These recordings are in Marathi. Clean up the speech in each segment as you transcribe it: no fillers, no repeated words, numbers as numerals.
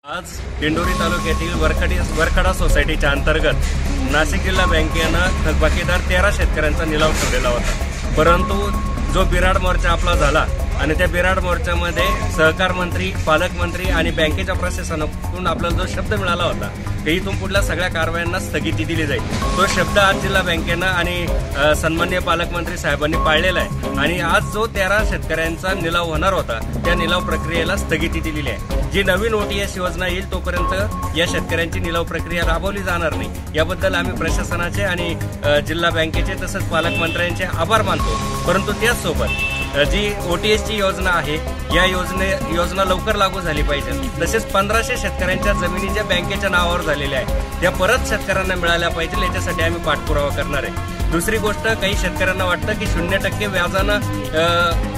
आज दिंडोरी तालुक्यातील वरखडा सोसायटीच्या अंतर्गत नाशिक जिल्हा बँकेनं थकबाकीदार 13 शेतकऱ्यांचा निलाव ठेवलेला होता। परंतु जो बिराड मोर्चा आपला झाला आणि त्या बिराड मोर्चामध्ये सहकार मंत्री, पालकमंत्री आणि बँकेच्या प्रशासनाकडून आपल्याला जो शब्द मिळाला होता की इथून पुढल्या सगळ्या कारवायांना स्थगिती दिली जाईल, तो शब्द आज जिल्हा बँकेनं आणि सन्माननीय पालकमंत्री साहेबांनी पाळलेला आहे। आणि आज जो 13 शेतकऱ्यांचा निलाव होणार होता त्या निलाव प्रक्रियेला स्थगिती दिलेली आहे। जी नवीन OTS योजना येईल तोपर्यंत या शेतकऱ्यांची निलाव प्रक्रिया राबवली जाणार नाही। याबद्दल आम्ही प्रशासनाचे आणि जिल्हा बँकेचे तसंच पालकमंत्र्यांचे आभार मानतो। परंतु त्याचसोबत जी OTS ची योजना आहे या योजना लवकर लागू झाली पाहिजे। तसेच 1500 शेतकऱ्यांच्या जमिनी ज्या बँकेच्या नावावर झालेल्या आहेत त्या परत शेतकऱ्यांना मिळाल्या पाहिजे, याच्यासाठी आम्ही पाठपुरावा करणार आहे। दुसरी गोष्ट, काही शेतकऱ्यांना वाटतं की 0% व्याजानं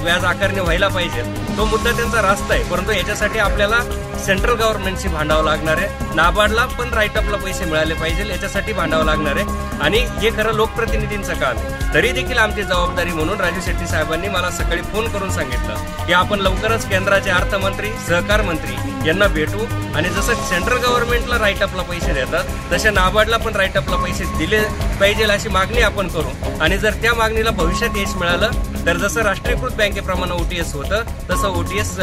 व्याज आकारणी व्हायला पाहिजे, तो मुद्दा त्यांचा रास्त आहे। परंतु याच्यासाठी आपल्याला सेंट्रल गव्हर्नमेंटशी भांडावं लागणार आहे। नाबार्डला पण राईटअपला पैसे मिळाले पाहिजे, याच्यासाठी भांडावं लागणार आहे। आणि हे खरं लोकप्रतिनिधींचं काम आहे। तरी देखील आमची जबाबदारी म्हणून राजू शेट्टी साहेबांनी मला सकाळी फोन करून सांगितलं की आपण लवकरच केंद्राचे अर्थमंत्री, सहकार मंत्री यांना भेटू आणि जसं सेंट्रल गव्हर्नमेंटला राईटअपला पैसे देतात तसे नाबार्डला पण राईटअपला पैसे दिले पाहिजे अशी मागणी आपण करू। आणि जर त्या मागणीला भविष्यात यश मिळालं तर जसं राष्ट्रीयकृत बँकेप्रमाणे OTS होतं तसं OTS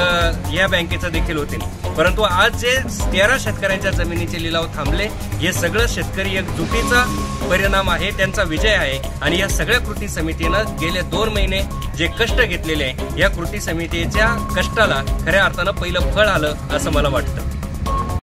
या बँकेचं देखील होतील। परंतु आज जे 13 शेतकऱ्यांच्या जमिनीचे लिलाव थांबले, हे सगळं शेतकरी एकजुटीचा परिणाम आहे, त्यांचा विजय आहे। आणि या सगळ्या कृती समितीनं गेले 2 महिने जे कष्ट घेतलेले आहे, या कृती समितीच्या कष्टाला खऱ्या अर्थानं पहिलं फळ आलं असं मला वाटतं।